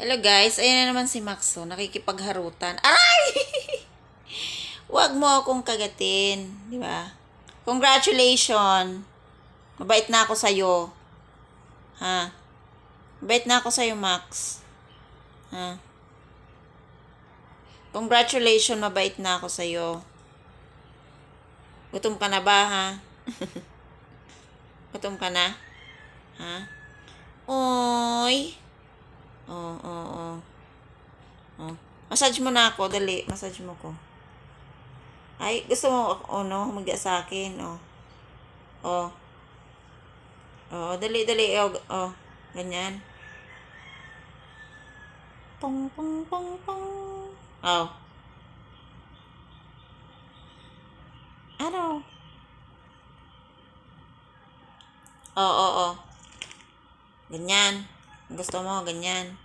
Hello guys, ayan na naman si Maxo, nakikipagharutan. Aray! Huwag mo akong kagatin, di ba? Congratulations! Mabait na ako sa'yo. Ha? Mabait na ako sa'yo, Max. Ha? Congratulations, mabait na ako sa'yo. Gutom ka na ba, ha? Gutom ka na? Ha? Oy! Oo. Oh. Massage mo na ako, dali. Massage mo ko. Ay, gusto mo, no? Humiga sa akin, Oh. Dali. Ganyan. Pong. Oh. Ano? Oo. Ganyan. Gusto mo, ganyan.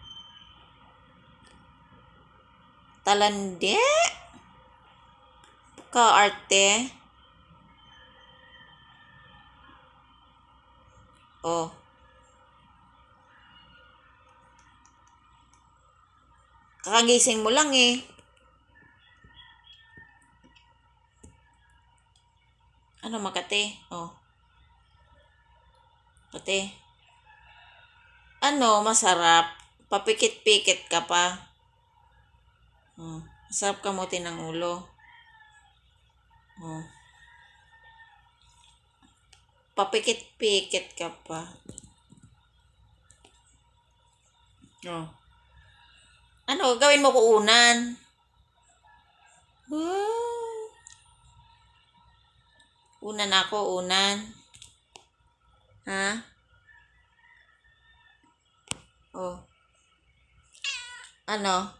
Talande? Ka-arte? Oh. Kakagising mo lang eh. Ano, Makate? Oh. Kate. Ano, masarap. Papikit-pikit ka pa. Masarap kamutin ng ulo. Papikit-pikit ka pa. Ano, gawin mo ko unan? Unan ako, unan. Ha? Oh. Ano?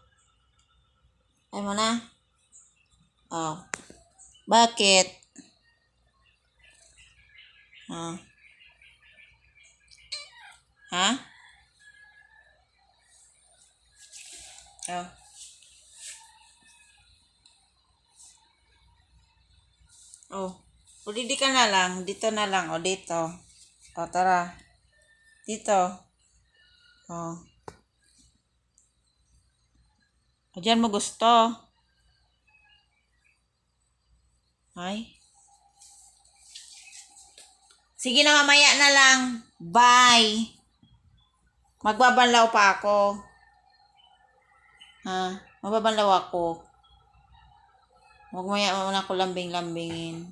Ay mo na? Oh. Bakit? Ha? Di ka na lang. Dito na lang. Dito. Tara. Dito. Diyan mo gusto. Ay. Sige na, mamaya na lang. Bye. Magbabanlaw pa ako. Ha? Magbabanlaw ako. Huwag mo yan ako lambing-lambingin.